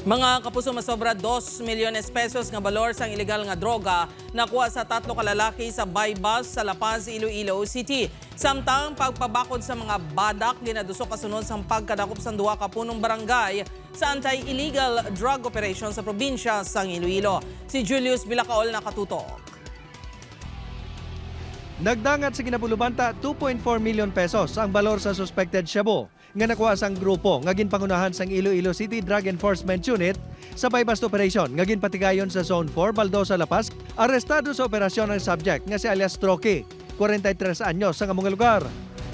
Mga kapuso, masobra 2 milyones pesos nga balor sang ilegal nga droga nakuha sa 3 kalalaki sa Baybas sa La Paz, Iloilo City. Samtang pagpabakod sa mga badak ginadusok kasunod sang pagkadakop sang 2 ka punong barangay sa anti-illegal drug operation sa probinsya sang Iloilo. Si Julius Bilacaol nakatutok. Nagdangat sa kinabulubanta 2.4 million pesos ang balor sa suspected shabu nga nakuha sang grupo nga ginpangunahan sang Iloilo City Drug Enforcement Unit sa Baybas Operation nga ginpatigayon sa Zone 4, Baldosa, La Paz. Arestado sa operasyon ang subject nga si alias Troki, 43 anyos sa mga lugar.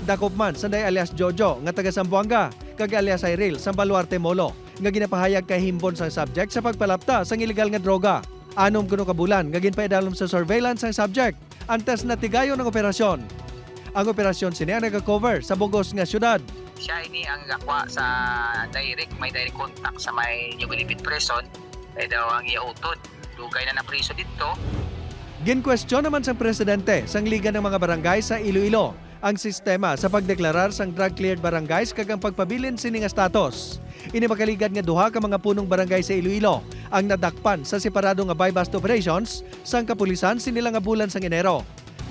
Dakop man sanday alias Jojo nga taga Zamboanga, kag alias Cyril sa Baluarte Molo nga ginapahayag kay himbon sang subject sa pagpalapta sang ilegal nga droga. Anom kuno ka bulan nga ginpaidalom sa surveillance sang subject antes na tigayon ang operasyon. Ang operasyon siniya nag-cover sa Bogos nga syudad. Siya ini ang gakwa sa may direct contact sa may Yugulipit Prison. Kaya daw ang iautod. Dugay na preso dito. Gin-question naman sang presidente sang Liga ng mga Barangay sa Iloilo ang sistema sa pagdeklarar sang drug-cleared barangays kag ang pagpabilin sini nga status. Ini makaligad nga 2 ka mga punong barangay sa Iloilo ang nadakpan sa separado nga buy-bust operations sang kapulisan sinila nga bulan sang Enero.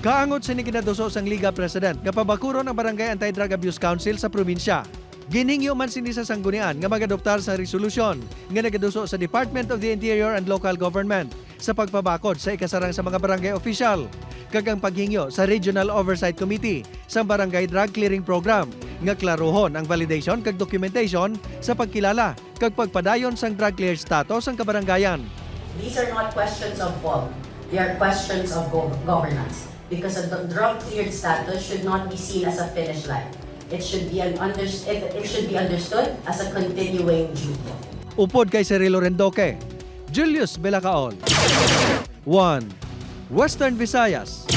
Kaangot sini ginaduso sang Liga President nga pabakuron ang Barangay Anti-Drug Abuse Council sa probinsya. Ginhingyo man sini sa sanggunian nga magadoptar sa resolusyon nga nagaduso sa Department of the Interior and Local Government sa pagpabakod sa ikasarang sa mga barangay official kag ang paghingyo sa Regional Oversight Committee sa Barangay Drug Clearing Program nga klaruhon ang validation kag documentation sa pagkilala kag pagpadayon sang drug cleared status ang kabarangayan. These are not questions of fault. They are questions of governance. Because a drug-cleared status should not be seen as a finish line. It should be understood as a continuing duty. Upod kay Cirilo Rendoque, Julius Bilacaol. 1. Western Visayas.